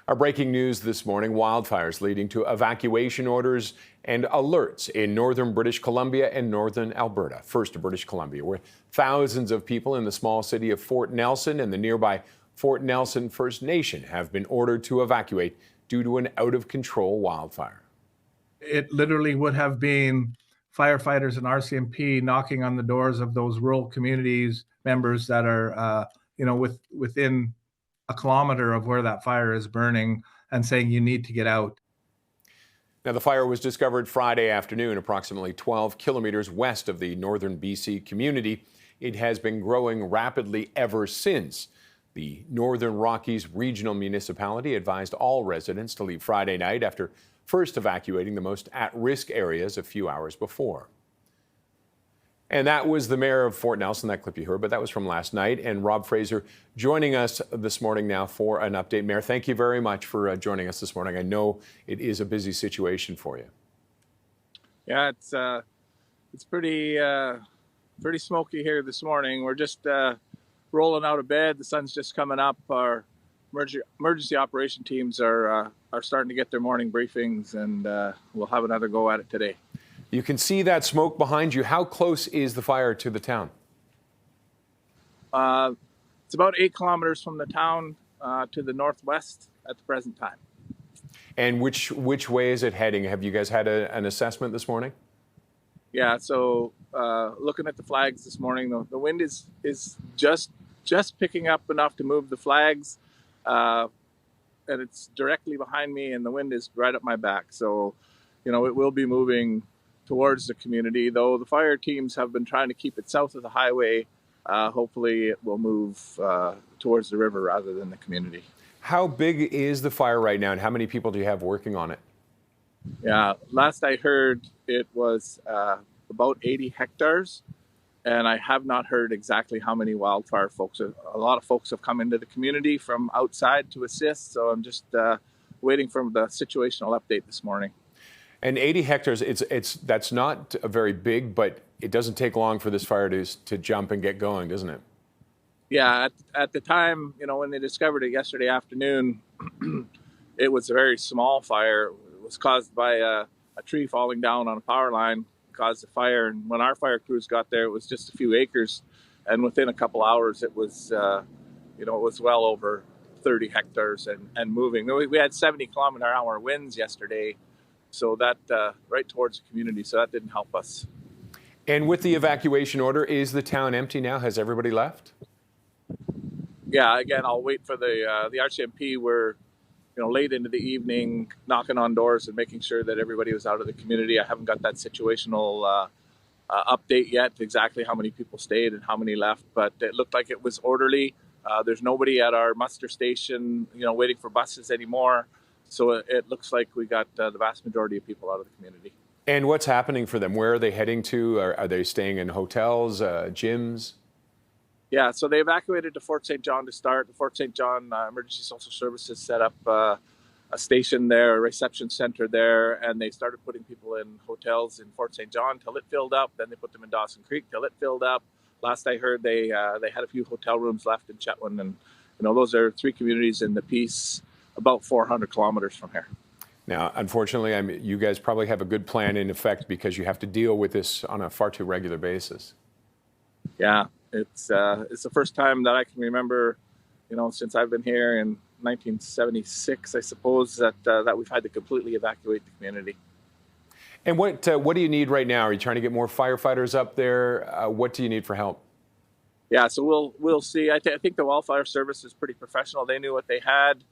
Our breaking news this morning, wildfires leading to evacuation orders and alerts in northern British Columbia and northern Alberta. First to British Columbia, where thousands of people in the small city of Fort Nelson and the nearby Fort Nelson First Nation have been ordered to evacuate due to an out-of-control wildfire. It literally would have been firefighters and RCMP knocking on the doors of those rural communities members that are, within a kilometer of where that fire is burning and saying you need to get out. Now, the fire was discovered Friday afternoon, approximately 12 kilometers west of the northern BC community. It has been growing rapidly ever since. The Northern Rockies Regional Municipality advised all residents to leave Friday night after first evacuating the most at-risk areas a few hours before. And that was the mayor of Fort Nelson, that clip you heard, but that was from last night. And Rob Fraser joining us this morning now for an update. Mayor, thank you very much for joining us this morning. I know it is a busy situation for you. Yeah, it's pretty smoky here this morning. We're just rolling out of bed. The sun's just coming up. Our emergency operation teams are starting to get their morning briefings, and we'll have another go at it today. You can see that smoke behind you. How close is the fire to the town? It's about 8 kilometers from the town to the northwest at the present time. And which way is it heading? Have you guys had an assessment this morning? Yeah, so looking at the flags this morning, the wind is just picking up enough to move the flags, and it's directly behind me, and the wind is right up my back. So, it will be moving towards the community, though the fire teams have been trying to keep it south of the highway. Hopefully it will move towards the river rather than the community. How big is the fire right now, and how many people do you have working on it? Yeah, last I heard it was about 80 hectares, and I have not heard exactly how many wildfire folks. A lot of folks have come into the community from outside to assist, so I'm just waiting for the situational update this morning. And 80 hectares, that's not very big, but it doesn't take long for this fire to jump and get going, doesn't it? Yeah, at the time, when they discovered it yesterday afternoon, it was a very small fire. It was caused by a tree falling down on a power line, caused the fire. And when our fire crews got there, it was just a few acres. And within a couple hours, it was, it was well over 30 hectares and moving. We had 70-kilometer-hour winds yesterday. So that right towards the community, so that didn't help us. And with the evacuation order, is the town empty now? Has everybody left? Yeah, again, I'll wait for the RCMP. We're, late into the evening, knocking on doors and making sure that everybody was out of the community. I haven't got that situational update yet, exactly how many people stayed and how many left, but it looked like it was orderly. There's nobody at our muster station, waiting for buses anymore. So it looks like we got the vast majority of people out of the community. And what's happening for them? Where are they heading to? Are they staying in hotels, gyms? Yeah, so they evacuated to Fort St. John to start. The Fort St. John Emergency Social Services set up a station there, a reception center there, and they started putting people in hotels in Fort St. John till it filled up. Then they put them in Dawson Creek till it filled up. Last I heard, they had a few hotel rooms left in Chetwynd, and those are 3 communities in the Peace, about 400 kilometers from here. Now, unfortunately, you guys probably have a good plan in effect because you have to deal with this on a far too regular basis. Yeah, it's the first time that I can remember, since I've been here in 1976, I suppose, that we've had to completely evacuate the community. And what do you need right now? Are you trying to get more firefighters up there? What do you need for help? Yeah, so we'll see. I think the wildfire service is pretty professional. They knew what they had.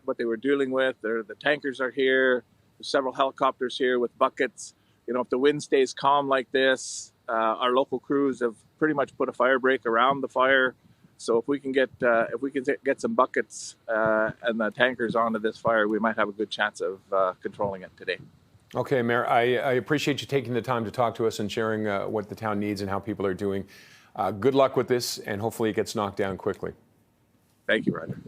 What they were dealing with. The tankers are here. There's several helicopters here with buckets. If the wind stays calm like this, our local crews have pretty much put a fire break around the fire. So if we can get some buckets and the tankers onto this fire, we might have a good chance of controlling it today. Okay, Mayor, I appreciate you taking the time to talk to us and sharing what the town needs and how people are doing. Good luck with this, and hopefully it gets knocked down quickly. Thank you, Ryder.